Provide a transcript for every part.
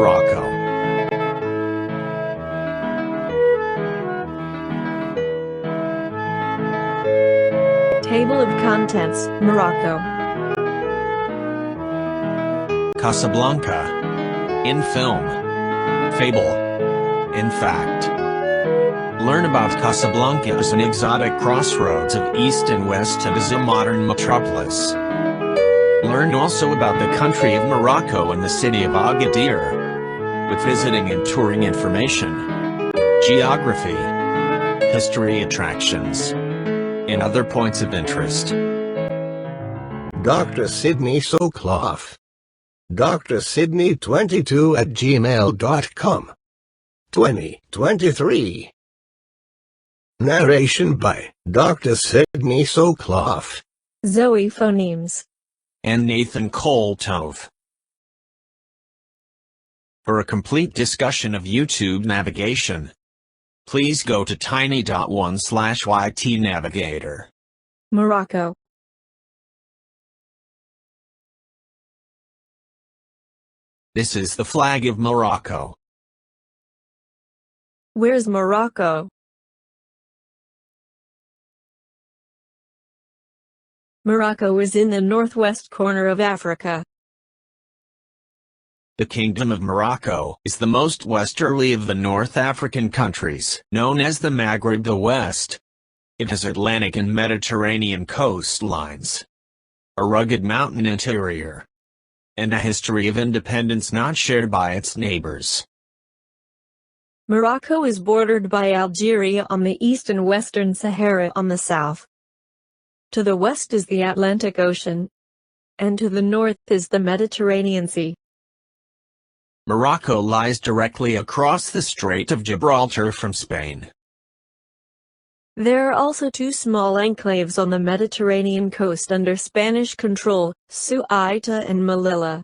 Morocco. Table of contents, Morocco. Casablanca. In film. Fable. In fact. Learn about Casablanca as an exotic crossroads of east and west and as a modern metropolis. Learn also about the country of Morocco and the city of Agadir, with visiting and touring information, geography, history attractions, and other points of interest. Dr. Sydney Soclof. drsydney22@gmail.com. 2023. Narration by Dr. Sydney Soclof. Zoe Phonemes. And Nathan Koltov. For a complete discussion of YouTube navigation, please go to tiny.1/ytnavigator. Morocco. This is the flag of Morocco. Where's Morocco? Morocco is in the northwest corner of Africa. The Kingdom of Morocco is the most westerly of the North African countries, known as the Maghreb the West. It has Atlantic and Mediterranean coastlines, a rugged mountain interior, and a history of independence not shared by its neighbors. Morocco is bordered by Algeria on the east and western Sahara on the south. To the west is the Atlantic Ocean, and to the north is the Mediterranean Sea. Morocco lies directly across the Strait of Gibraltar from Spain. There are also two small enclaves on the Mediterranean coast under Spanish control, Ceuta and Melilla.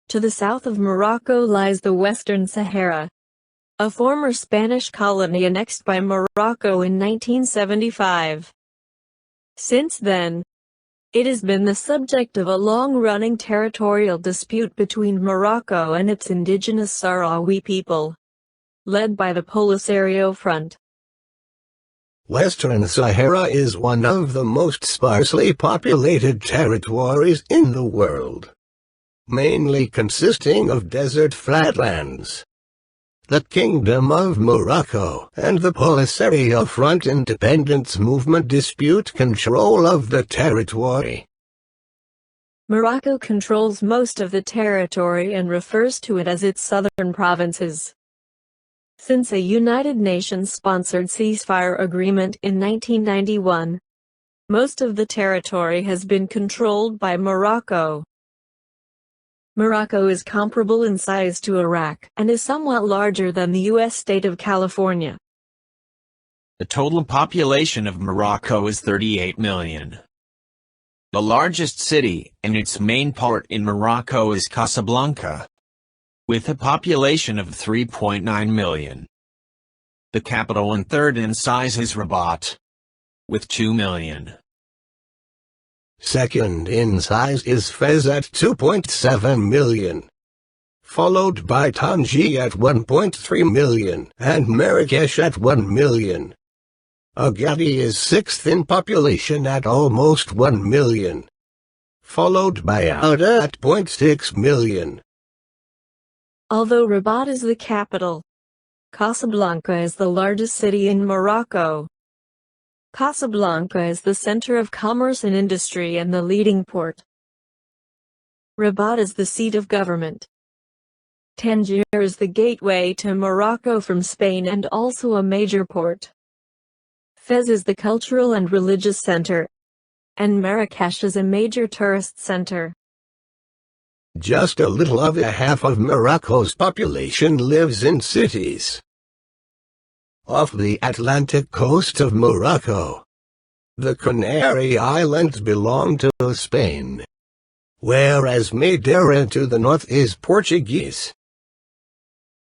To the south of Morocco lies the Western Sahara, a former Spanish colony annexed by Morocco in 1975. Since then, it has been the subject of a long-running territorial dispute between Morocco and its indigenous Sahrawi people, led by the Polisario Front. Western Sahara is one of the most sparsely populated territories in the world, mainly consisting of desert flatlands. The Kingdom of Morocco and the Polisario Front independence movement dispute control of the territory. Morocco controls most of the territory and refers to it as its southern provinces. Since a United Nations-sponsored ceasefire agreement in 1991, most of the territory has been controlled by Morocco. Morocco is comparable in size to Iraq and is somewhat larger than the U.S. state of California. The total population of Morocco is 38 million. The largest city and its main port in Morocco is Casablanca, with a population of 3.9 million. The capital and third in size is Rabat, with 2 million. Second in size is Fez at 2.7 million, followed by Tangier at 1.3 million and Marrakesh at 1 million. Agadir is sixth in population at almost 1 million, followed by Outa at 0.6 million. Although Rabat is the capital, Casablanca is the largest city in Morocco. Casablanca is the center of commerce and industry and the leading port. Rabat is the seat of government. Tangier is the gateway to Morocco from Spain and also a major port. Fez is the cultural and religious center, and Marrakesh is a major tourist center. Just a little over half of Morocco's population lives in cities. Off the Atlantic coast of Morocco, the Canary Islands belong to Spain, whereas Madeira to the north is Portuguese.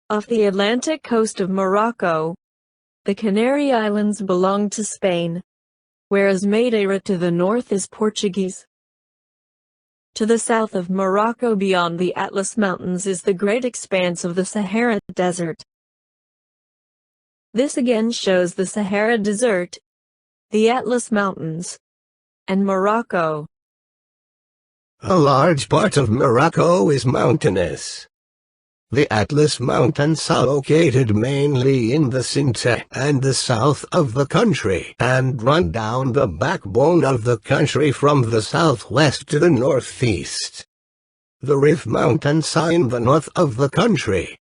Off the Atlantic coast of Morocco, the Canary Islands belong to Spain, whereas Madeira to the north is Portuguese. To the south of Morocco beyond the Atlas Mountains is the great expanse of the Sahara Desert. This again shows the Sahara Desert, the Atlas Mountains, and Morocco. A large part of Morocco is mountainous. The Atlas Mountains are located mainly in the centre and the south of the country and run down the backbone of the country from the southwest to the northeast. The Rif Mountains are in the north of the country,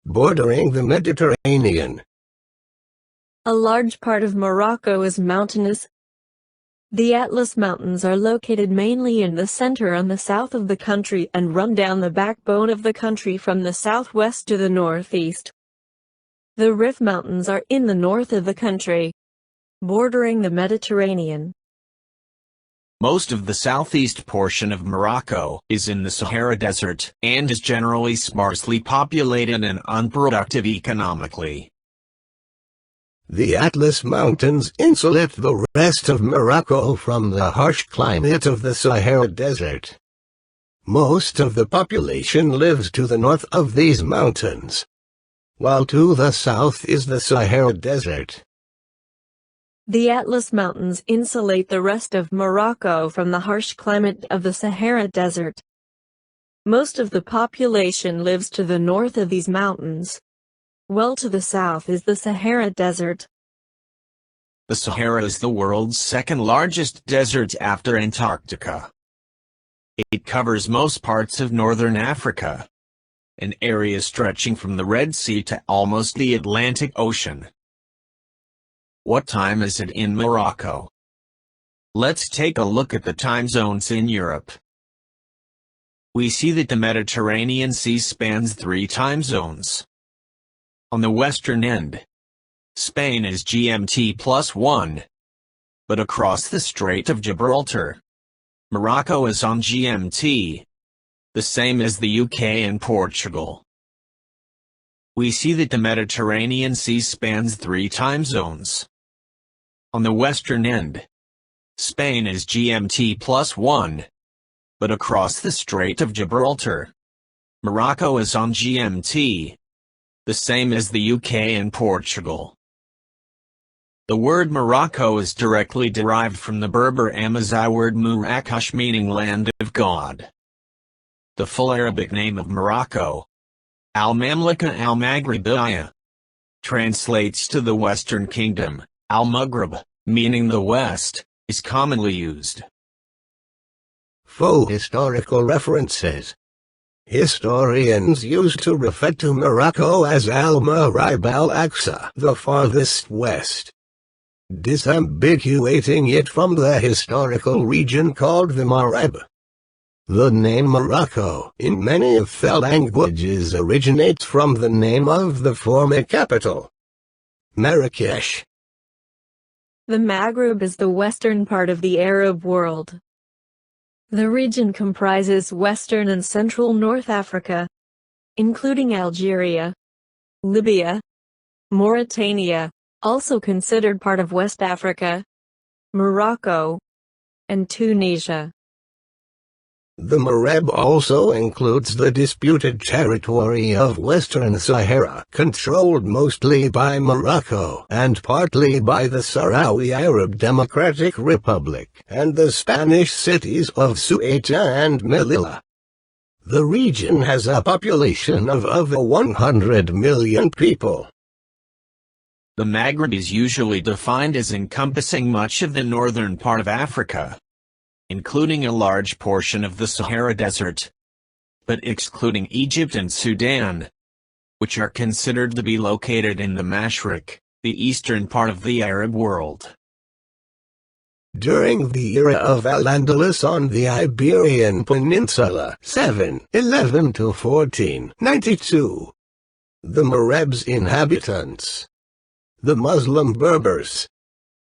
bordering the Mediterranean. A large part of Morocco is mountainous. The Atlas Mountains are located mainly in the center and the south of the country and run down the backbone of the country from the southwest to the northeast. The Rif Mountains are in the north of the country, bordering the Mediterranean. Most of the southeast portion of Morocco is in the Sahara Desert and is generally sparsely populated and unproductive economically. The Atlas Mountains insulate the rest of Morocco from the harsh climate of the Sahara Desert. Most of the population lives to the north of these mountains, while to the south is the Sahara Desert. The Atlas Mountains insulate the rest of Morocco from the harsh climate of the Sahara Desert. Most of the population lives to the north of these mountains, while to the south is the Sahara Desert. The Sahara is the world's second largest desert after Antarctica. It covers most parts of northern Africa, an area stretching from the Red Sea to almost the Atlantic Ocean. What time is it in Morocco? Let's take a look at the time zones in Europe. We see that the Mediterranean Sea spans 3 time zones. On the western end, Spain is GMT +1, but across the Strait of Gibraltar, Morocco is on GMT, the same as the UK and Portugal. We see that the Mediterranean Sea spans 3 time zones. On the western end, Spain is GMT +1, but across the Strait of Gibraltar, Morocco is on GMT, the same as the UK and Portugal. The word Morocco is directly derived from the Berber Amazigh word Marrakesh meaning land of God. The full Arabic name of Morocco, Al-Mamlaka al-Maghribiya, translates to the Western Kingdom, Al-Maghrib, meaning the West, is commonly used. For historical references, historians used to refer to Morocco as Al-Maghrib al-Aqsa, the farthest west, disambiguating it from the historical region called the Maghreb. The name Morocco in many of the languages originates from the name of the former capital, Marrakesh. The Maghreb is the western part of the Arab world. The region comprises western and central North Africa, including Algeria, Libya, Mauritania, also considered part of West Africa, Morocco, and Tunisia. The Maghreb also includes the disputed territory of Western Sahara, controlled mostly by Morocco and partly by the Sahrawi Arab Democratic Republic, and the Spanish cities of Ceuta and Melilla. The region has a population of over 100 million people. The Maghreb is usually defined as encompassing much of the northern part of Africa, including a large portion of the Sahara Desert, but excluding Egypt and Sudan, which are considered to be located in the Mashriq, the eastern part of the Arab world. During the era of Al-Andalus on the Iberian Peninsula, 711 to 1492, the Maghreb's inhabitants, the Muslim Berbers,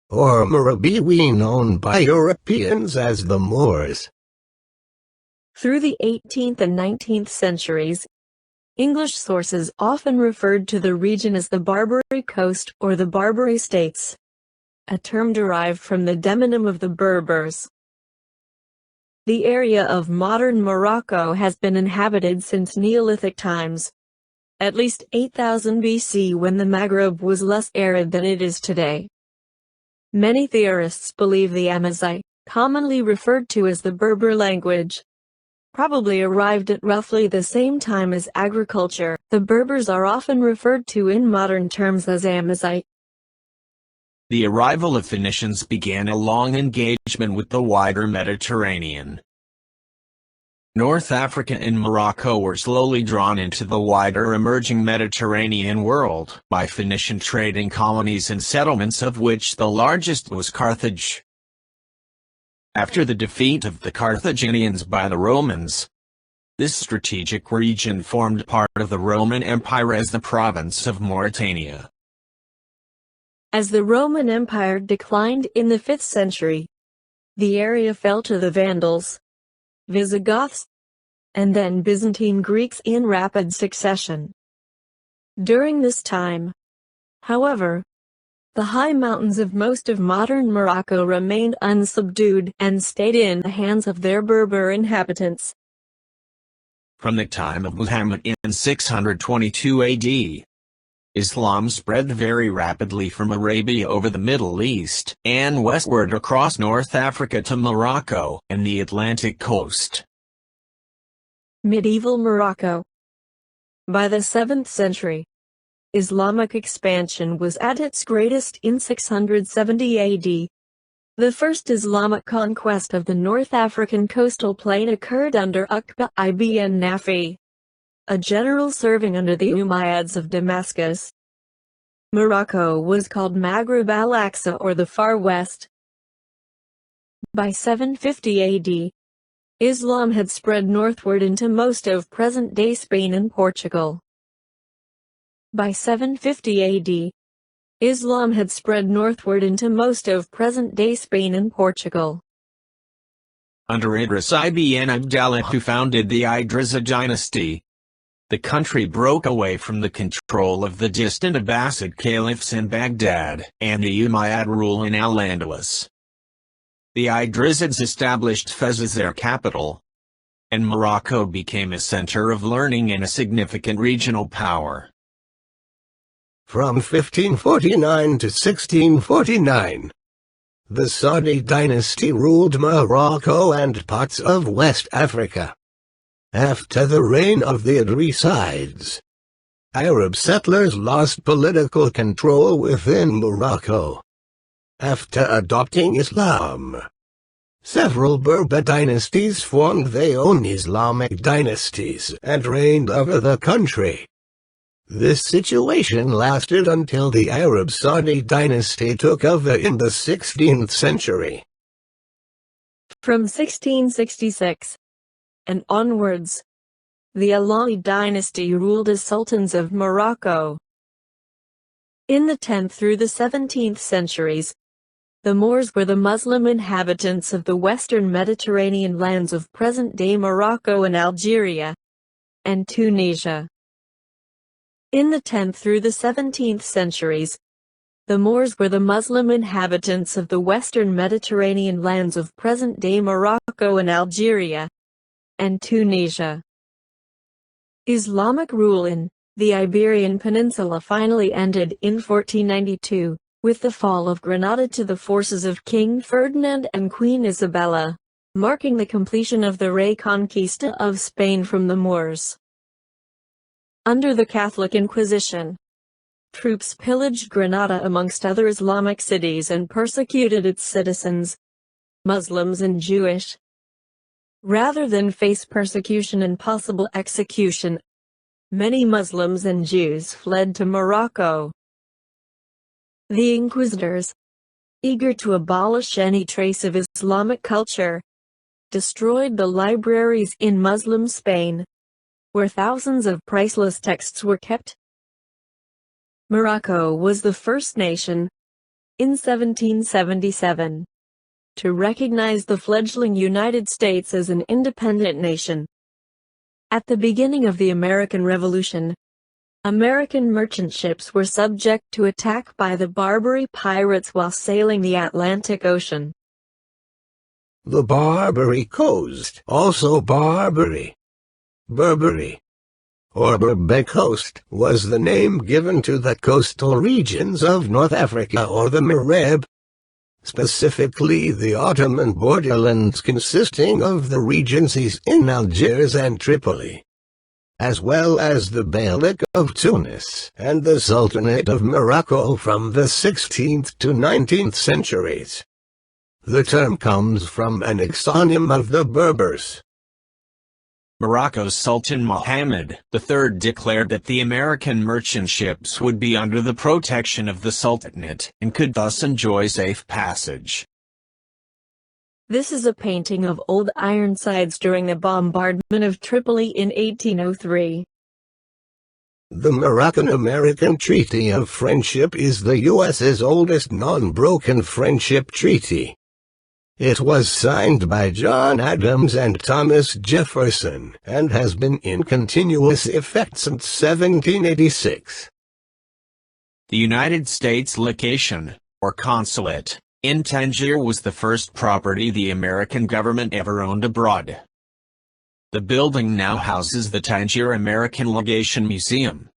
or Marabiwi, known by Europeans as the Moors. Through the 18th and 19th centuries, English sources often referred to the region as the Barbary Coast or the Barbary States, a term derived from the demonym of the Berbers. The area of modern Morocco has been inhabited since Neolithic times, at least 8000 BC, when the Maghreb was less arid than it is today. Many theorists believe the Amazigh, commonly referred to as the Berber language, probably arrived at roughly the same time as agriculture. The Berbers are often referred to in modern terms as Amazigh. The arrival of Phoenicians began a long engagement with the wider Mediterranean. North Africa and Morocco were slowly drawn into the wider emerging Mediterranean world by Phoenician trading colonies and settlements, of which the largest was Carthage. After the defeat of the Carthaginians by the Romans, this strategic region formed part of the Roman Empire as the province of Mauritania. As the Roman Empire declined in the 5th century, the area fell to the Vandals, Visigoths, and then Byzantine Greeks in rapid succession. During this time, however, the high mountains of most of modern Morocco remained unsubdued and stayed in the hands of their Berber inhabitants. From the time of Muhammad in 622 AD, Islam spread very rapidly from Arabia over the Middle East and westward across North Africa to Morocco and the Atlantic coast. Medieval Morocco. By the 7th century, Islamic expansion was at its greatest in 670 AD. The first Islamic conquest of the North African coastal plain occurred under Uqba ibn Nafi, a general serving under the Umayyads of Damascus. Morocco was called Maghreb al-Aqsa, or the Far West. By 750 AD, Islam had spread northward into most of present-day Spain and Portugal. By 750 AD, Islam had spread northward into most of present-day Spain and Portugal. Under Idris ibn Abdallah, who founded the Idrisa dynasty, the country broke away from the control of the distant Abbasid caliphs in Baghdad and the Umayyad rule in Al-Andalus. The Idrisids established Fez as their capital, and Morocco became a center of learning and a significant regional power. From 1549 to 1649, the Saudi dynasty ruled Morocco and parts of West Africa. After the reign of the Idrisides, Arab settlers lost political control within Morocco. After adopting Islam, several Berber dynasties formed their own Islamic dynasties and reigned over the country. This situation lasted until the Arab Saudi dynasty took over in the 16th century. From 1666 and onwards, the Alawi dynasty ruled as sultans of Morocco. In the 10th through the 17th centuries, the Moors were the Muslim inhabitants of the western Mediterranean lands of present-day Morocco and Algeria, and Tunisia. In the 10th through the 17th centuries, the Moors were the Muslim inhabitants of the western Mediterranean lands of present-day Morocco and Algeria, and Tunisia. Islamic rule in the Iberian Peninsula finally ended in 1492, with the fall of Granada to the forces of King Ferdinand and Queen Isabella, marking the completion of the Reconquista of Spain from the Moors. Under the Catholic Inquisition, troops pillaged Granada amongst other Islamic cities and persecuted its citizens, Muslims and Jewish. Rather than face persecution and possible execution, many Muslims and Jews fled to Morocco. The Inquisitors, eager to abolish any trace of Islamic culture, destroyed the libraries in Muslim Spain, where thousands of priceless texts were kept. Morocco was the first nation, in 1777, to recognize the fledgling United States as an independent nation. At the beginning of the American Revolution, American merchant ships were subject to attack by the Barbary pirates while sailing the Atlantic Ocean. The Barbary Coast, also Barbary, Berberi, or Berber Coast, was the name given to the coastal regions of North Africa or the Maghreb, specifically the Ottoman borderlands consisting of the regencies in Algiers and Tripoli, as well as the Beylik of Tunis and the Sultanate of Morocco from the 16th to 19th centuries. The term comes from an exonym of the Berbers. Morocco's Sultan Mohammed III declared that the American merchant ships would be under the protection of the Sultanate and could thus enjoy safe passage. This is a painting of old Ironsides during the bombardment of Tripoli in 1803. The Moroccan-American Treaty of Friendship is the U.S.'s oldest non-broken friendship treaty. It was signed by John Adams and Thomas Jefferson and has been in continuous effect since 1786. The United States legation, or consulate, in Tangier was the first property the American government ever owned abroad. The building now houses the Tangier American Legation Museum.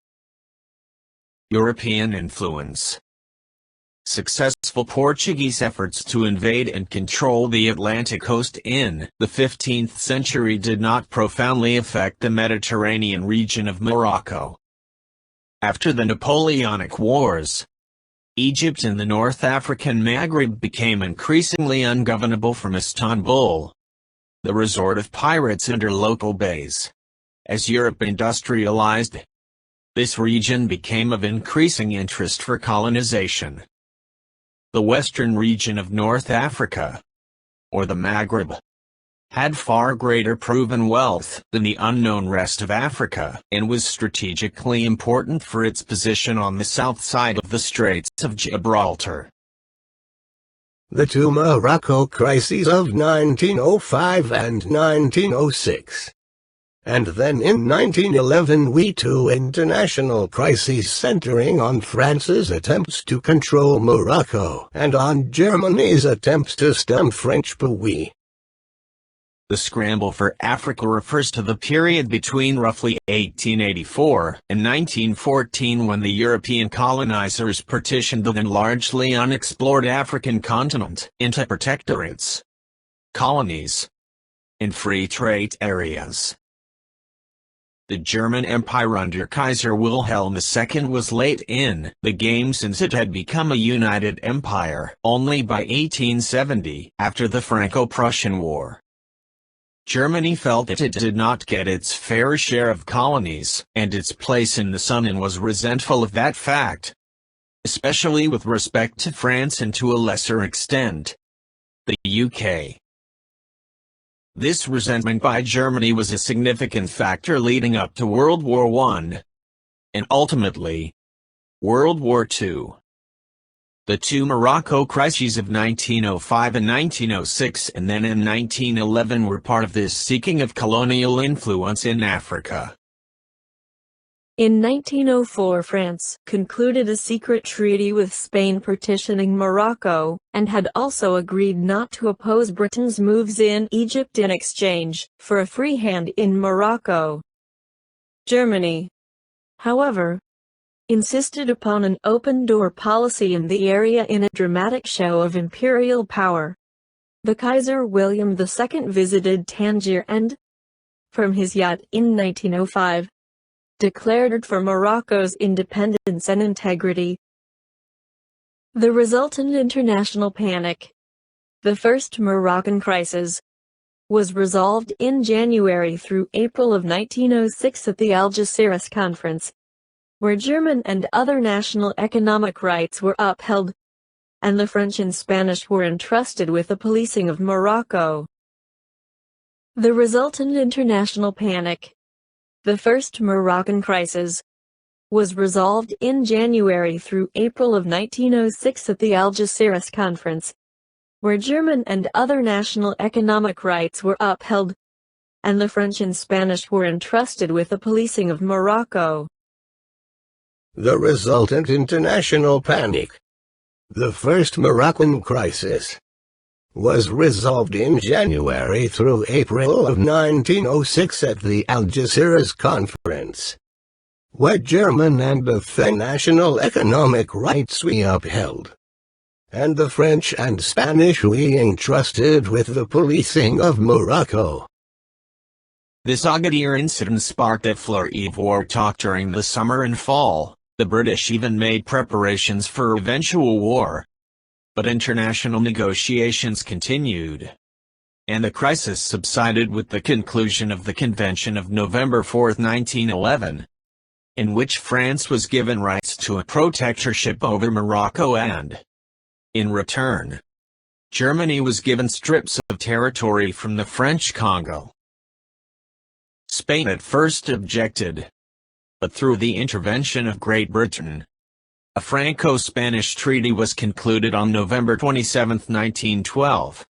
European influence. Successful Portuguese efforts to invade and control the Atlantic coast in the 15th century did not profoundly affect the Mediterranean region of Morocco. After the Napoleonic Wars, Egypt and the North African Maghreb became increasingly ungovernable from Istanbul, the resort of pirates under local bays. As Europe industrialized, this region became of increasing interest for colonization. The western region of North Africa, or the Maghreb, had far greater proven wealth than the unknown rest of Africa and was strategically important for its position on the south side of the Straits of Gibraltar. The two Morocco Crises of 1905 and 1906. And then in 1911 two international crises centering on France's attempts to control Morocco and on Germany's attempts to stem French power. The scramble for Africa refers to the period between roughly 1884 and 1914 when the European colonizers partitioned the then largely unexplored African continent into protectorates, colonies, and free trade areas. The German Empire under Kaiser Wilhelm II was late in the game since it had become a united empire only by 1870, after the Franco-Prussian War. Germany felt that it did not get its fair share of colonies and its place in the sun and was resentful of that fact, especially with respect to France and to a lesser extent, the UK. This resentment by Germany was a significant factor leading up to World War I, and ultimately, World War II. The two Morocco crises of 1905 and 1906 and then in 1911 were part of this seeking of colonial influence in Africa. In 1904 France concluded a secret treaty with Spain partitioning Morocco, and had also agreed not to oppose Britain's moves in Egypt in exchange for a free hand in Morocco. Germany, however, insisted upon an open-door policy in the area in a dramatic show of imperial power. The Kaiser William II visited Tangier and, from his yacht in 1905, declared for Morocco's independence and integrity. The resultant international panic, the First Moroccan Crisis, was resolved in January through April of 1906 at the Algeciras Conference, where German and other national economic rights were upheld, and the French and Spanish were entrusted with the policing of Morocco. The resultant international panic, the First Moroccan Crisis, was resolved in January through April of 1906 at the Algeciras Conference, where German and other national economic rights were upheld, and the French and Spanish were entrusted with the policing of Morocco. The resultant international panic. The First Moroccan Crisis. was resolved in January through April of 1906 at the Algeciras Conference, where German and the national economic rights we upheld, and the French and Spanish we entrusted with the policing of Morocco. This Agadir incident sparked a flurry of war talk during the summer and fall. The British even made preparations for eventual war. But international negotiations continued, and the crisis subsided with the conclusion of the Convention of November 4, 1911, in which France was given rights to a protectorship over Morocco and, in return, Germany was given strips of territory from the French Congo. Spain at first objected, but through the intervention of Great Britain, a Franco-Spanish treaty was concluded on November 27, 1912,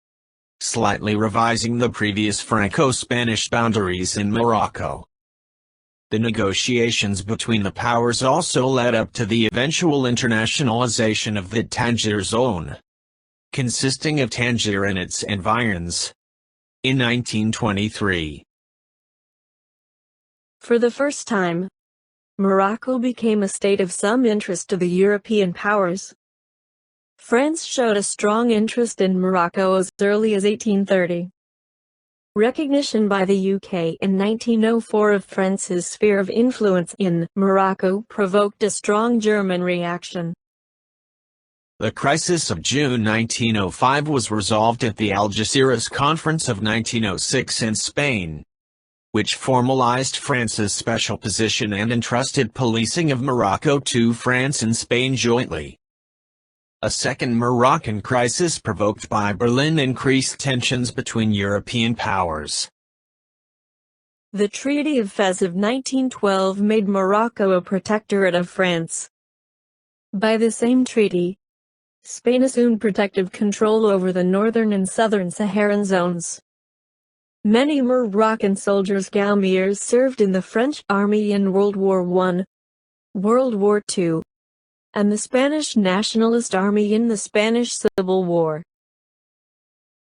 slightly revising the previous Franco-Spanish boundaries in Morocco. The negotiations between the powers also led up to the eventual internationalization of the Tangier zone, consisting of Tangier and its environs, in 1923. For the first time, Morocco became a state of some interest to the European powers. France showed a strong interest in Morocco as early as 1830. Recognition by the UK in 1904 of France's sphere of influence in Morocco provoked a strong German reaction. The crisis of June 1905 was resolved at the Algeciras Conference of 1906 in Spain, which formalized France's special position and entrusted policing of Morocco to France and Spain jointly. A second Moroccan crisis provoked by Berlin increased tensions between European powers. The Treaty of Fez of 1912 made Morocco a protectorate of France. By the same treaty, Spain assumed protective control over the northern and southern Saharan zones. Many Moroccan soldiers Gaumiers served in the French army in World War I, World War II, and the Spanish Nationalist Army in the Spanish Civil War.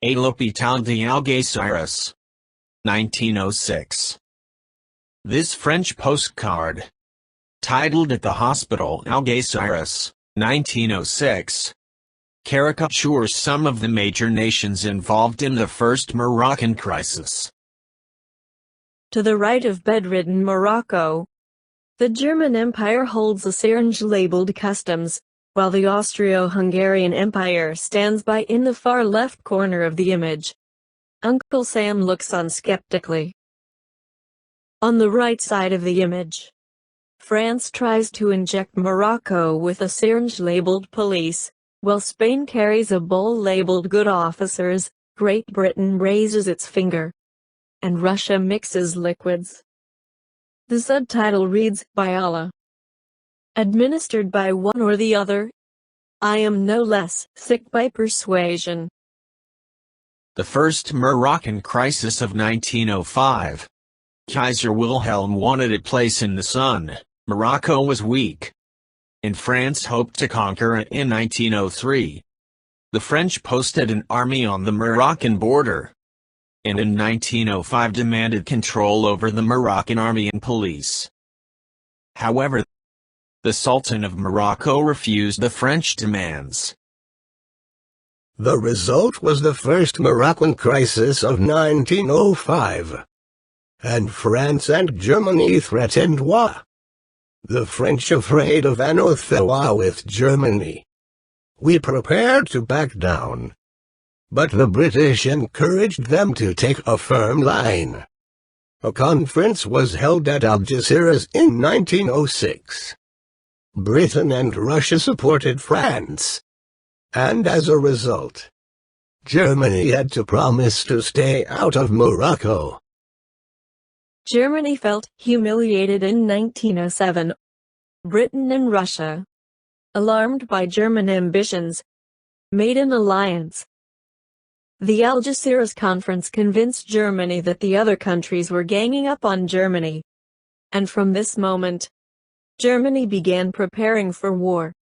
A l'Hôpital de Algeciras, 1906. This French postcard, titled At the Hospital Algeciras, 1906, caricatures some of the major nations involved in the first Moroccan crisis. To the right of bedridden Morocco, the German Empire holds a syringe-labeled customs, while the Austro-Hungarian Empire stands by in the far left corner of the image. Uncle Sam looks on skeptically. On the right side of the image, France tries to inject Morocco with a syringe-labeled police, while Spain carries a bowl labeled good officers, Great Britain raises its finger, and Russia mixes liquids. The subtitle reads, "By Allah. Administered by one or the other. I am no less sick by persuasion." The first Moroccan crisis of 1905. Kaiser Wilhelm wanted a place in the sun. Morocco was weak, and France hoped to conquer it in 1903. The French posted an army on the Moroccan border, and in 1905 demanded control over the Moroccan army and police. However, the Sultan of Morocco refused the French demands. The result was the first Moroccan crisis of 1905. And France and Germany threatened war. The French afraid of an war with Germany. We prepared to back down. But the British encouraged them to take a firm line. A conference was held at Algeciras in 1906. Britain and Russia supported France. And as a result, Germany had to promise to stay out of Morocco. Germany felt humiliated in 1907. Britain and Russia, alarmed by German ambitions, made an alliance. The Algeciras Conference convinced Germany that the other countries were ganging up on Germany. And from this moment, Germany began preparing for war.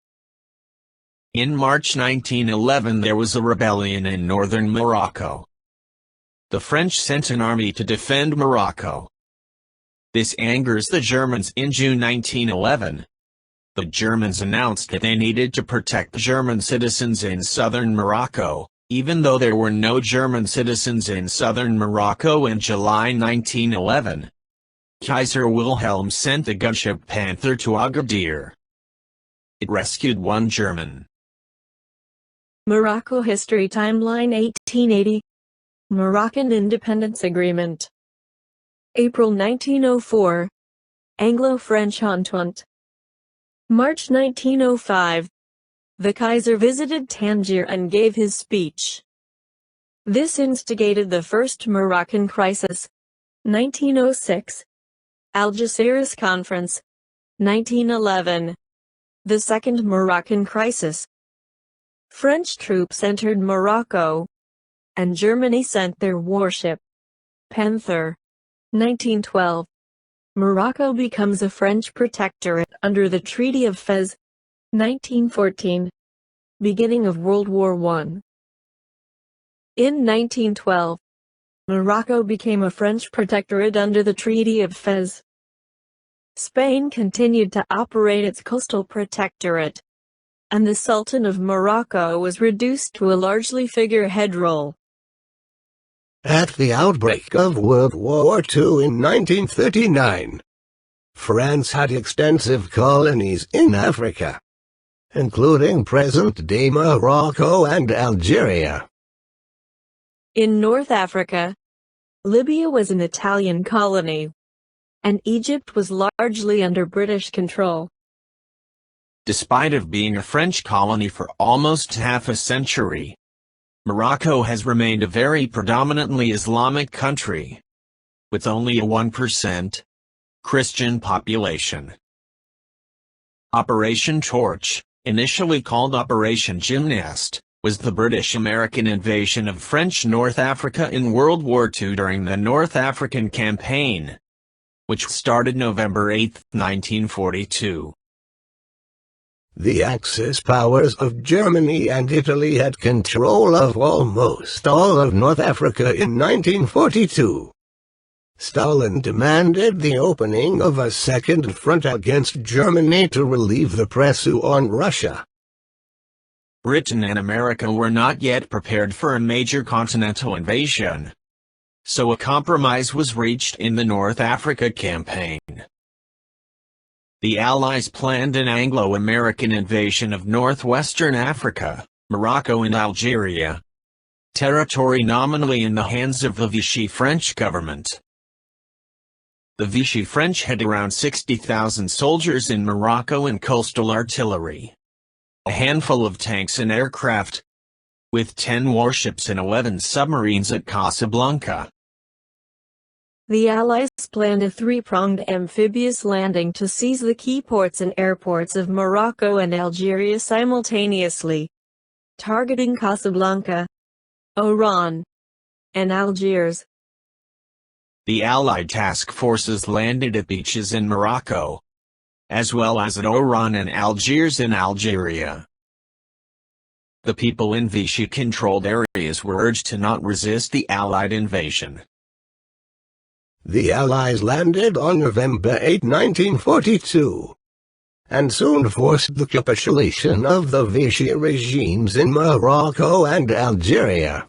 In March 1911 there was a rebellion in northern Morocco. The French sent an army to defend Morocco. This angers the Germans. In June 1911, the Germans announced that they needed to protect German citizens in southern Morocco, even though there were no German citizens in southern Morocco in July 1911. Kaiser Wilhelm sent the gunship Panther to Agadir. It rescued one German. Morocco History Timeline 1880. Moroccan Independence Agreement. April 1904. Anglo-French Entente. March 1905. The Kaiser visited Tangier and gave his speech. This instigated the First Moroccan Crisis. 1906. Algeciras Conference. 1911. The Second Moroccan Crisis. French troops entered Morocco, and Germany sent their warship, Panther. 1912. Morocco becomes a French protectorate under the Treaty of Fez. 1914. Beginning of World War I. In 1912, Morocco became a French protectorate under the Treaty of Fez. Spain continued to operate its coastal protectorate, and the Sultan of Morocco was reduced to a largely figurehead role. At the outbreak of World War II in 1939, France had extensive colonies in Africa, including present-day Morocco and Algeria. In North Africa, Libya was an Italian colony, and Egypt was largely under British control. Despite of being a French colony for almost half a century, Morocco has remained a very predominantly Islamic country, with only a 1% Christian population. Operation Torch, initially called Operation Gymnast, was the British-American invasion of French North Africa in World War II during the North African Campaign, which started November 8, 1942. The Axis powers of Germany and Italy had control of almost all of North Africa in 1942. Stalin demanded the opening of a second front against Germany to relieve the pressure on Russia. Britain and America were not yet prepared for a major continental invasion, so a compromise was reached in the North Africa Campaign. The Allies planned an Anglo-American invasion of northwestern Africa, Morocco and Algeria, territory nominally in the hands of the Vichy French government. The Vichy French had around 60,000 soldiers in Morocco and coastal artillery, a handful of tanks and aircraft, with 10 warships and 11 submarines at Casablanca. The Allies planned a three-pronged amphibious landing to seize the key ports and airports of Morocco and Algeria simultaneously, targeting Casablanca, Oran, and Algiers. The Allied task forces landed at beaches in Morocco, as well as at Oran and Algiers in Algeria. The people in Vichy-controlled areas were urged to not resist the Allied invasion. The Allies landed on November 8, 1942, and soon forced the capitulation of the Vichy regimes in Morocco and Algeria.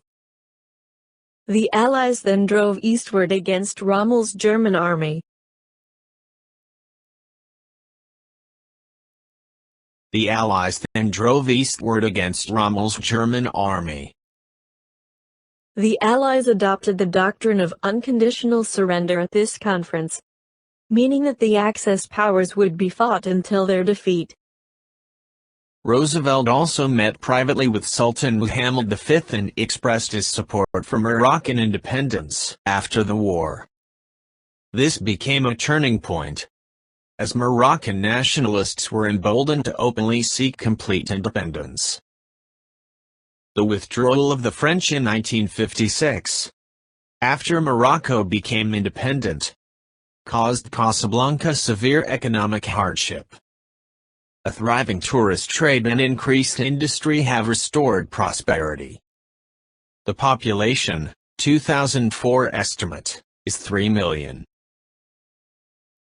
The Allies then drove eastward against Rommel's German army. The Allies then drove eastward against Rommel's German army. The Allies adopted the doctrine of unconditional surrender at this conference, meaning that the Axis powers would be fought until their defeat. Roosevelt also met privately with Sultan Muhammad V and expressed his support for Moroccan independence after the war. This became a turning point, as Moroccan nationalists were emboldened to openly seek complete independence. The withdrawal of the French in 1956, after Morocco became independent, caused Casablanca severe economic hardship. A thriving tourist trade and increased industry have restored prosperity. The population, 2004 estimate, is 3 million.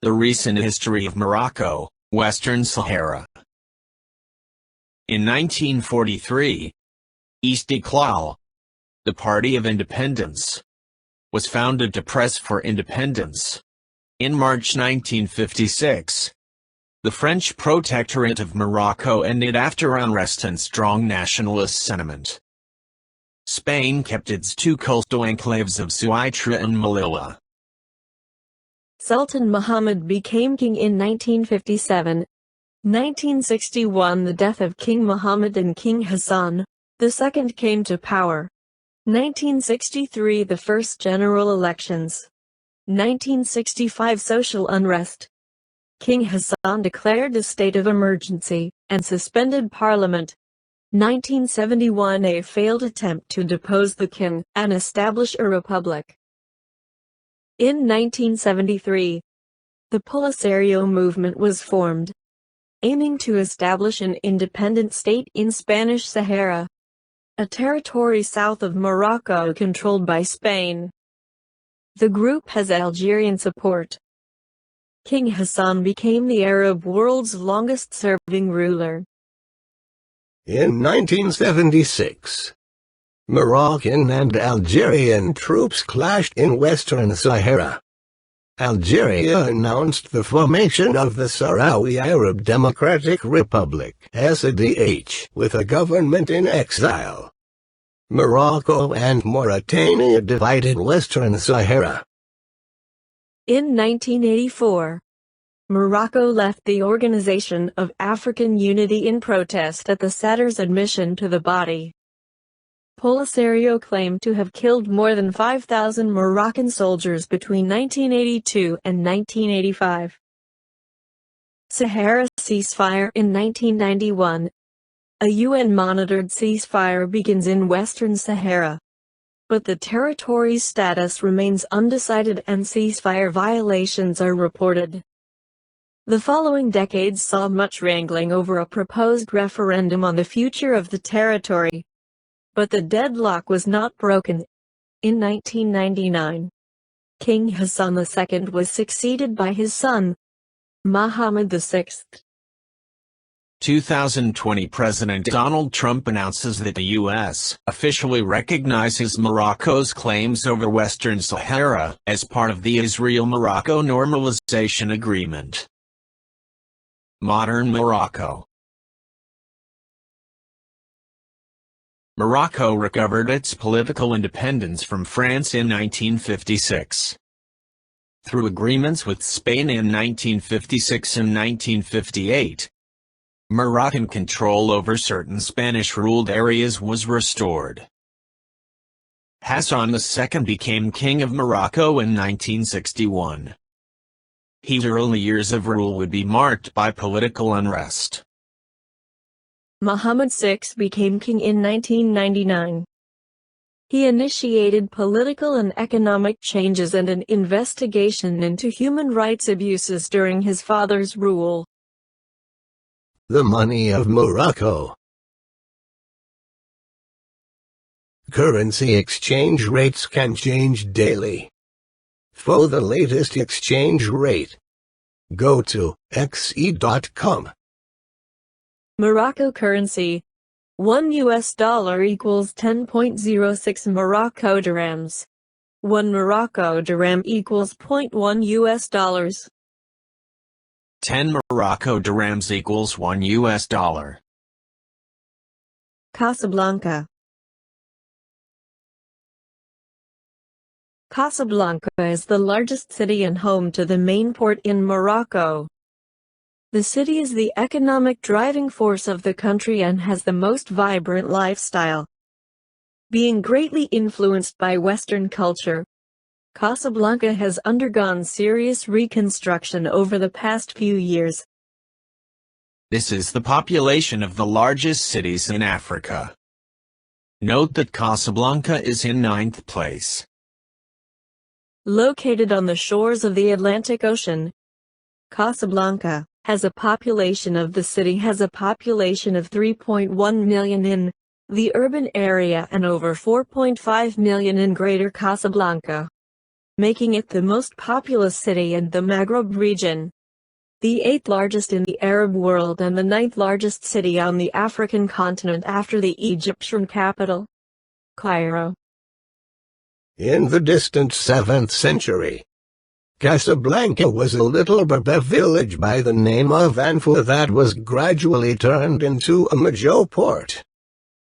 The recent history of Morocco, Western Sahara. In 1943, Istiqlal, the Party of Independence, was founded to press for independence. In March 1956, the French Protectorate of Morocco ended after unrest and strong nationalist sentiment. Spain kept its two coastal enclaves of Suaitra and Melilla. Sultan Muhammad became king in 1957. 1961 The death of King Muhammad and King Hassan II came to power. 1963 The first general elections. 1965 Social unrest. King Hassan declared a state of emergency and suspended parliament. 1971 A failed attempt to depose the king and establish a republic. In 1973, the Polisario movement was formed, aiming to establish an independent state in Spanish Sahara, a territory south of Morocco controlled by Spain. The group has Algerian support. King Hassan became the Arab world's longest-serving ruler. In 1976, Moroccan and Algerian troops clashed in Western Sahara. Algeria announced the formation of the Sahrawi Arab Democratic Republic (SADH) with a government in exile. Morocco and Mauritania divided Western Sahara. In 1984, Morocco left the Organization of African Unity in protest at the Sadr's admission to the body. Polisario claimed to have killed more than 5,000 Moroccan soldiers between 1982 and 1985. Sahara ceasefire in 1991. A UN-monitored ceasefire begins in Western Sahara, but the territory's status remains undecided and ceasefire violations are reported. The following decades saw much wrangling over a proposed referendum on the future of the territory, but the deadlock was not broken. In 1999, King Hassan II was succeeded by his son, Mohammed VI. 2020 President Donald Trump announces that the U.S. officially recognizes Morocco's claims over Western Sahara as part of the Israel-Morocco Normalization Agreement. Modern Morocco. Morocco recovered its political independence from France in 1956. Through agreements with Spain in 1956 and 1958, Moroccan control over certain Spanish-ruled areas was restored. Hassan II became King of Morocco in 1961. His early years of rule would be marked by political unrest. Mohammed VI became king in 1999. He initiated political and economic changes and an investigation into human rights abuses during his father's rule. The money of Morocco. Currency exchange rates can change daily. For the latest exchange rate, go to xe.com. Morocco currency. $1 equals 10.06 Morocco dirhams. 1 Morocco dirham equals $0.1. 10 Morocco dirhams equals $1. Casablanca. Casablanca is the largest city and home to the main port in Morocco. The city is the economic driving force of the country and has the most vibrant lifestyle. Being greatly influenced by Western culture, Casablanca has undergone serious reconstruction over the past few years. This is the population of the largest cities in Africa. Note that Casablanca is in 9th place. Located on the shores of the Atlantic Ocean, Casablanca The city has a population of 3.1 million in the urban area and over 4.5 million in Greater Casablanca, making it the most populous city in the Maghreb region, the 8th largest in the Arab world and the 9th largest city on the African continent after the Egyptian capital, Cairo. In the distant 7th century, Casablanca was a little Berber village by the name of Anfa that was gradually turned into a major port.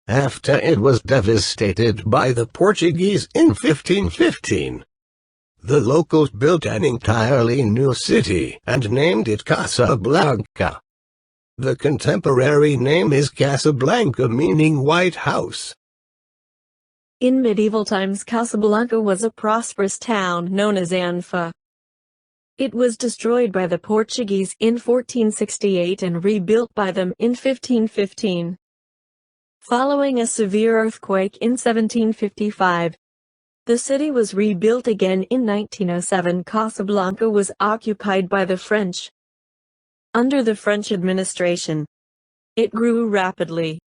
After it was devastated by the Portuguese in 1515, the locals built an entirely new city and named it Casablanca. The contemporary name is Casablanca, meaning White House. In medieval times, Casablanca was a prosperous town known as Anfa. It was destroyed by the Portuguese in 1468 and rebuilt by them in 1515. Following a severe earthquake in 1755, the city was rebuilt again in 1907. Casablanca was occupied by the French. Under the French administration, it grew rapidly,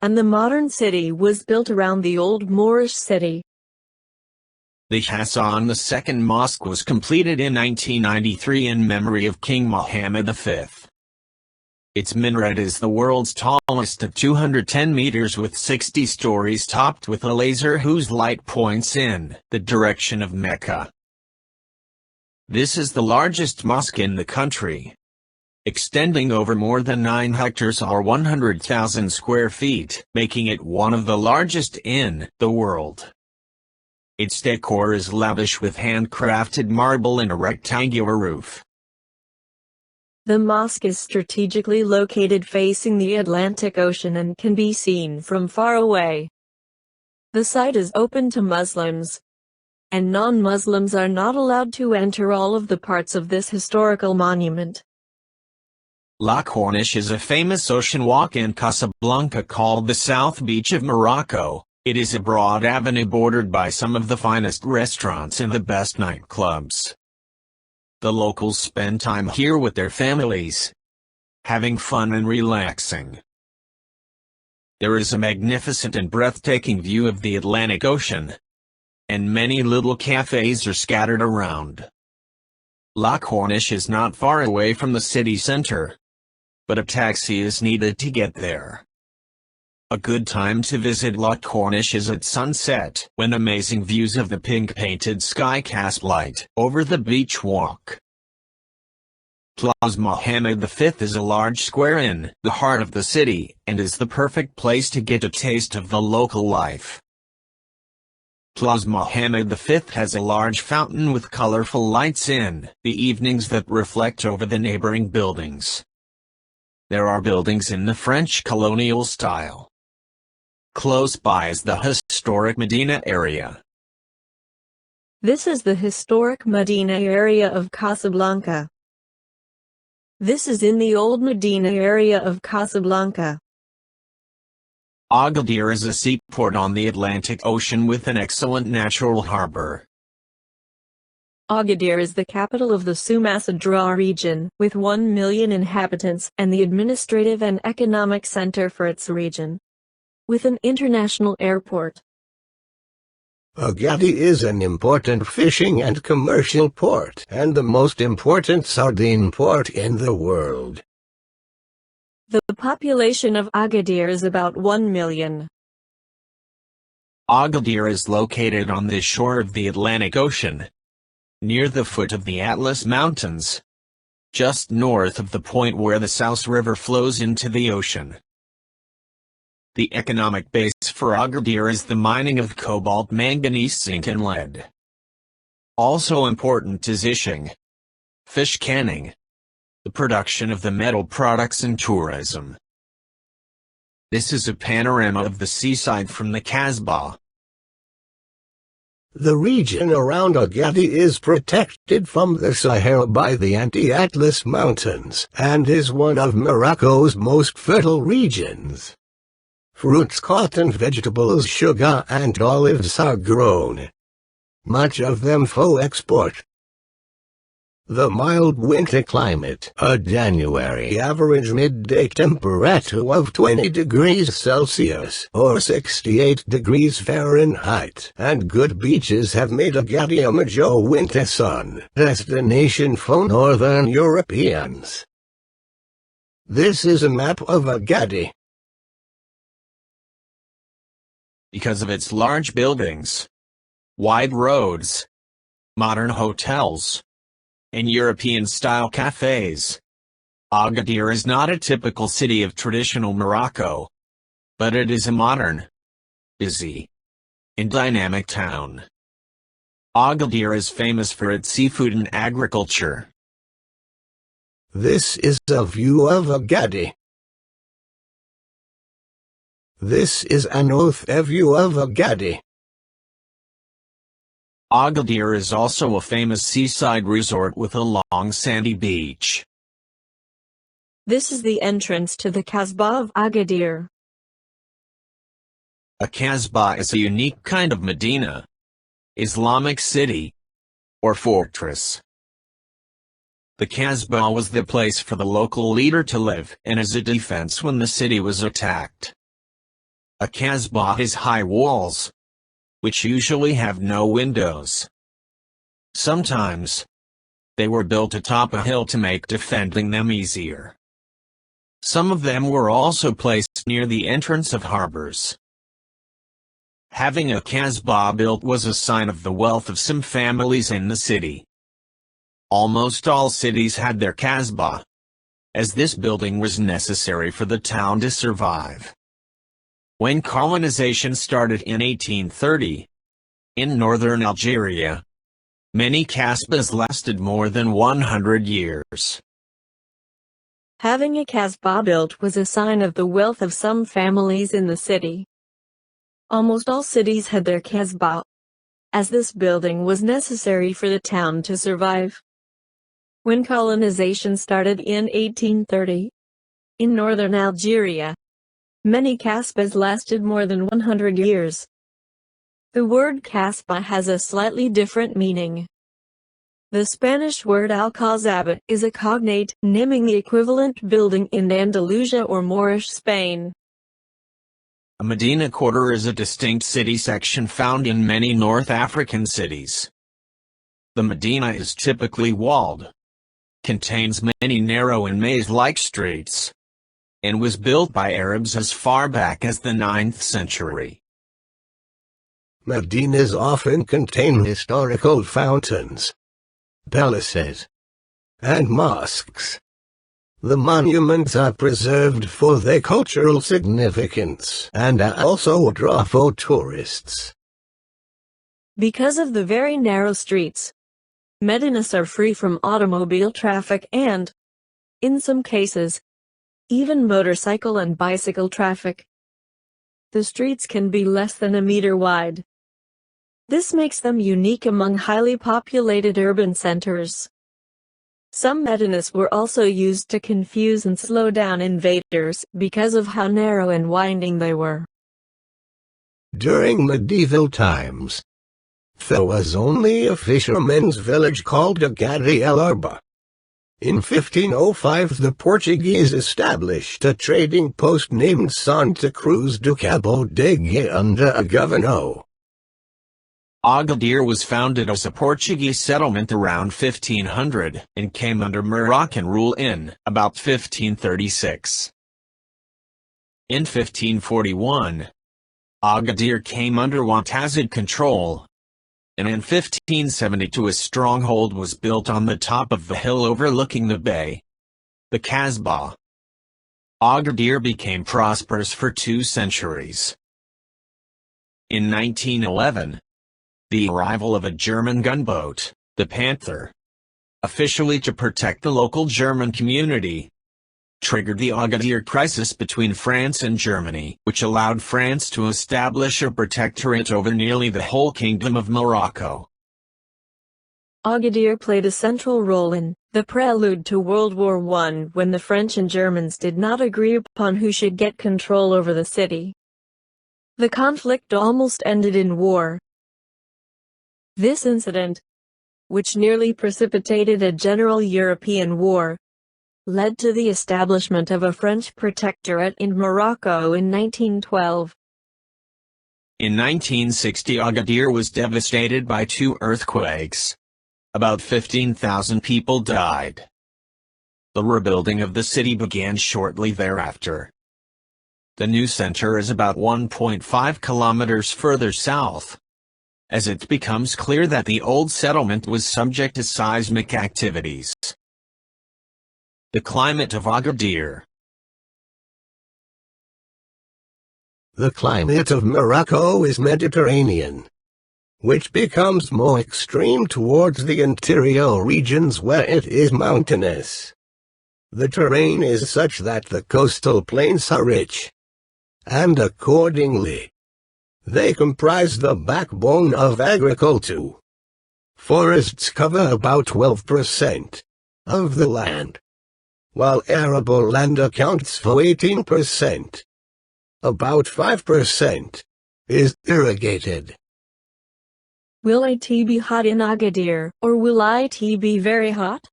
and the modern city was built around the old Moorish city. The Hassan II Mosque was completed in 1993 in memory of King Mohammed V. Its minaret is the world's tallest at 210 meters with 60 stories, topped with a laser whose light points in the direction of Mecca. This is the largest mosque in the country, extending over more than 9 hectares or 100,000 square feet, making it one of the largest in the world. Its decor is lavish with handcrafted marble and a rectangular roof. The mosque is strategically located facing the Atlantic Ocean and can be seen from far away. The site is open to Muslims, and non-Muslims are not allowed to enter all of the parts of this historical monument. La Corniche is a famous ocean walk in Casablanca called the South Beach of Morocco. It is a broad avenue bordered by some of the finest restaurants and the best nightclubs. The locals spend time here with their families, having fun and relaxing. There is a magnificent and breathtaking view of the Atlantic Ocean, and many little cafes are scattered around. La Corniche is not far away from the city center, but a taxi is needed to get there. A good time to visit La Corniche is at sunset, when amazing views of the pink-painted sky cast light over the beach walk. Plaza Mohammed V is a large square in the heart of the city, and is the perfect place to get a taste of the local life. Plaza Mohammed V has a large fountain with colorful lights in the evenings that reflect over the neighboring buildings. There are buildings in the French colonial style. Close by is the historic Medina area. This is the historic Medina area of Casablanca. This is in the old Medina area of Casablanca. Agadir is a seaport on the Atlantic Ocean with an excellent natural harbor. Agadir is the capital of the Soumasadra region, with 1 million inhabitants, and the administrative and economic center for its region, with an international airport. Agadir is an important fishing and commercial port, and the most important sardine port in the world. The population of Agadir is about 1 million. Agadir is located on the shore of the Atlantic Ocean, near the foot of the Atlas Mountains, just north of the point where the South River flows into the ocean. The economic base for Agadir is the mining of cobalt, manganese, zinc and lead. Also important is fishing, fish canning, the production of the metal products and tourism. This is a panorama of the seaside from the Kasbah. The region around Agadir is protected from the Sahara by the Anti-Atlas Mountains, and is one of Morocco's most fertile regions. Fruits, cotton, vegetables, sugar and olives are grown, much of them for export. The mild winter climate, a January average midday temperature of 20 degrees Celsius or 68 degrees Fahrenheit, and good beaches have made Agadir a major winter sun destination for Northern Europeans. This is a map of Agadir. Because of its large buildings, wide roads, modern hotels, and European-style cafes, Agadir is not a typical city of traditional Morocco, but it is a modern, busy, and dynamic town. Agadir is famous for its seafood and agriculture. This is a view of Agadir. This is an autre view of Agadir. Agadir is also a famous seaside resort with a long sandy beach. This is the entrance to the Kasbah of Agadir. A Kasbah is a unique kind of Medina, Islamic city, or fortress. The Kasbah was the place for the local leader to live and as a defense when the city was attacked. A Kasbah has high walls, which usually have no windows. Sometimes, they were built atop a hill to make defending them easier. Some of them were also placed near the entrance of harbors. Having a Kasbah built was a sign of the wealth of some families in the city. Almost all cities had their Kasbah, as this building was necessary for the town to survive. When colonization started in 1830, in northern Algeria, many Kasbahs lasted more than 100 years. Having a Kasbah built was a sign of the wealth of some families in the city. Almost all cities had their Kasbah, as this building was necessary for the town to survive. When colonization started in 1830, in northern Algeria, many Kasbahs lasted more than 100 years. The word Kasbah has a slightly different meaning. The Spanish word Alcazaba is a cognate, naming the equivalent building in Andalusia or Moorish Spain. A Medina quarter is a distinct city section found in many North African cities. The Medina is typically walled, contains many narrow and maze-like streets, and was built by Arabs as far back as the 9th century. Medinas often contain historical fountains, palaces, and mosques. The monuments are preserved for their cultural significance and also draw for tourists. Because of the very narrow streets, Medinas are free from automobile traffic and, in some cases, even motorcycle and bicycle traffic. The streets can be less than a meter wide. This makes them unique among highly populated urban centers. Some Medinas were also used to confuse and slow down invaders because of how narrow and winding they were. During medieval times, there was only a fisherman's village called Agadir el Arba. In 1505 the Portuguese established a trading post named Santa Cruz do Cabo de Guia under a governor. Agadir was founded as a Portuguese settlement around 1500 and came under Moroccan rule in about 1536. In 1541, Agadir came under Ouattazid control, and in 1572 a stronghold was built on the top of the hill overlooking the bay, the Kasbah. Agadir became prosperous for 2 centuries. In 1911, the arrival of a German gunboat, the Panther, officially to protect the local German community, triggered the Agadir crisis between France and Germany, which allowed France to establish a protectorate over nearly the whole Kingdom of Morocco. Agadir played a central role in the prelude to World War I when the French and Germans did not agree upon who should get control over the city. The conflict almost ended in war. This incident, which nearly precipitated a general European war, led to the establishment of a French protectorate in Morocco in 1912. In 1960, Agadir was devastated by 2 earthquakes. About 15,000 people died. The rebuilding of the city began shortly thereafter. The new center is about 1.5 kilometers further south, as it becomes clear that the old settlement was subject to seismic activities. The climate of Agadir. The climate of Morocco is Mediterranean, which becomes more extreme towards the interior regions where it is mountainous. The terrain is such that the coastal plains are rich, and accordingly, they comprise the backbone of agriculture. Forests cover about 12% of the land, while arable land accounts for 18%. About 5% is irrigated. Will it be hot in Agadir, or will it be very hot?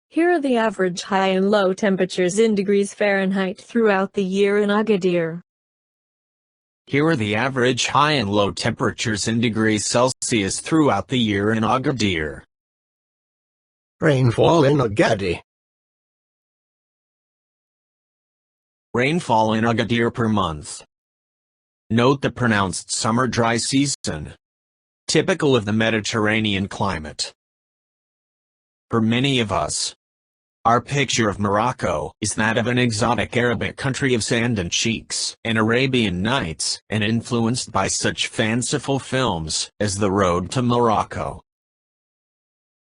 Here are the average high and low temperatures in degrees Fahrenheit throughout the year in Agadir. Here are the average high and low temperatures in degrees Celsius throughout the year in Agadir. Rainfall in Agadir. Rainfall in Agadir per month. Note the pronounced summer dry season, typical of the Mediterranean climate. For many of us, our picture of Morocco is that of an exotic Arabic country of sand and sheiks and Arabian Nights, and influenced by such fanciful films as The Road to Morocco.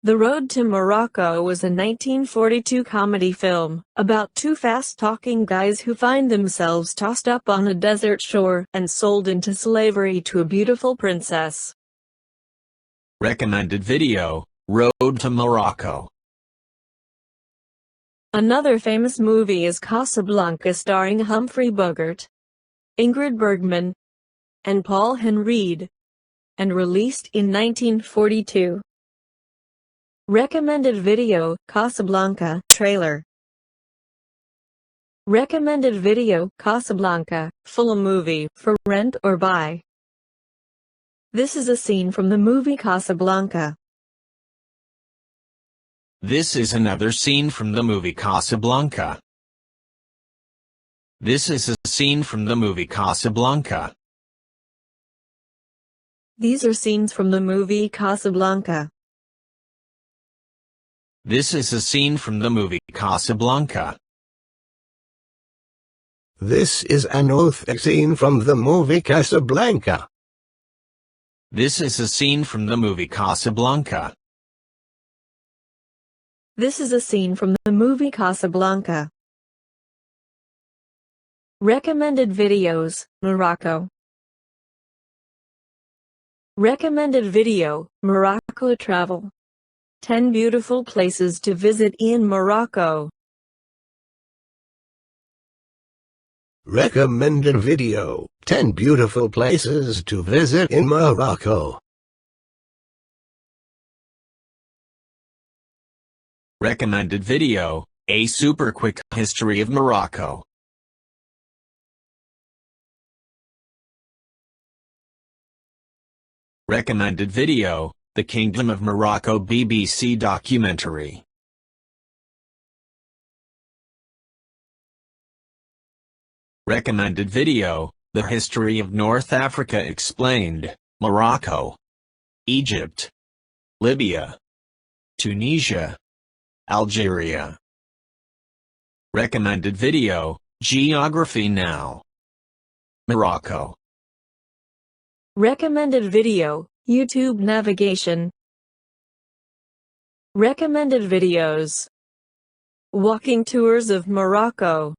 The Road to Morocco was a 1942 comedy film about 2 fast-talking guys who find themselves tossed up on a desert shore and sold into slavery to a beautiful princess. Recommended video: Road to Morocco. Another famous movie is Casablanca, starring Humphrey Bogart, Ingrid Bergman, and Paul Henreid, and released in 1942. Recommended video: Casablanca trailer. Recommended video: Casablanca, full movie, for rent or buy. This is a scene from the movie Casablanca. This is another scene from the movie Casablanca. This is a scene from the movie Casablanca. These are scenes from the movie Casablanca. This is a scene from the movie Casablanca. This is another scene from the movie Casablanca. This is a scene from the movie Casablanca. This is a scene from the movie Casablanca. Recommended videos: Morocco. Recommended video: Morocco travel. 10 beautiful places to visit in Morocco. Recommended video: 10 beautiful places to visit in Morocco. Recommended video: A super quick history of Morocco. Recommended video: The Kingdom of Morocco BBC documentary. Recommended video: The History of North Africa Explained, Morocco, Egypt, Libya, Tunisia, Algeria. Recommended video: Geography Now, Morocco. Recommended video: YouTube navigation. Recommended videos: Walking tours of Morocco.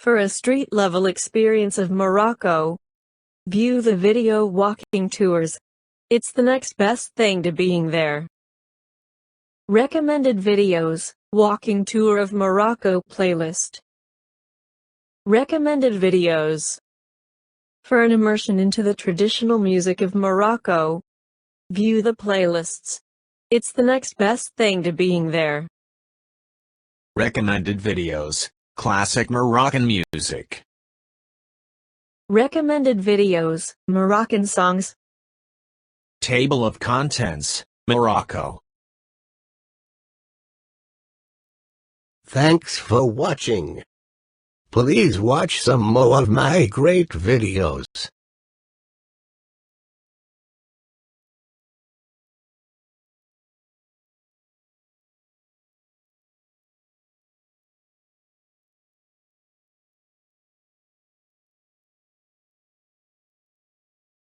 For a street-level experience of Morocco, view the video Walking Tours. It's the next best thing to being there. Recommended videos, walking tour of Morocco playlist. Recommended videos. For an immersion into the traditional music of Morocco, view the playlists. It's the next best thing to being there. Recommended videos, classic Moroccan music. Recommended videos, Moroccan songs. Table of contents, Morocco. Thanks for watching. Please watch some more of my great videos.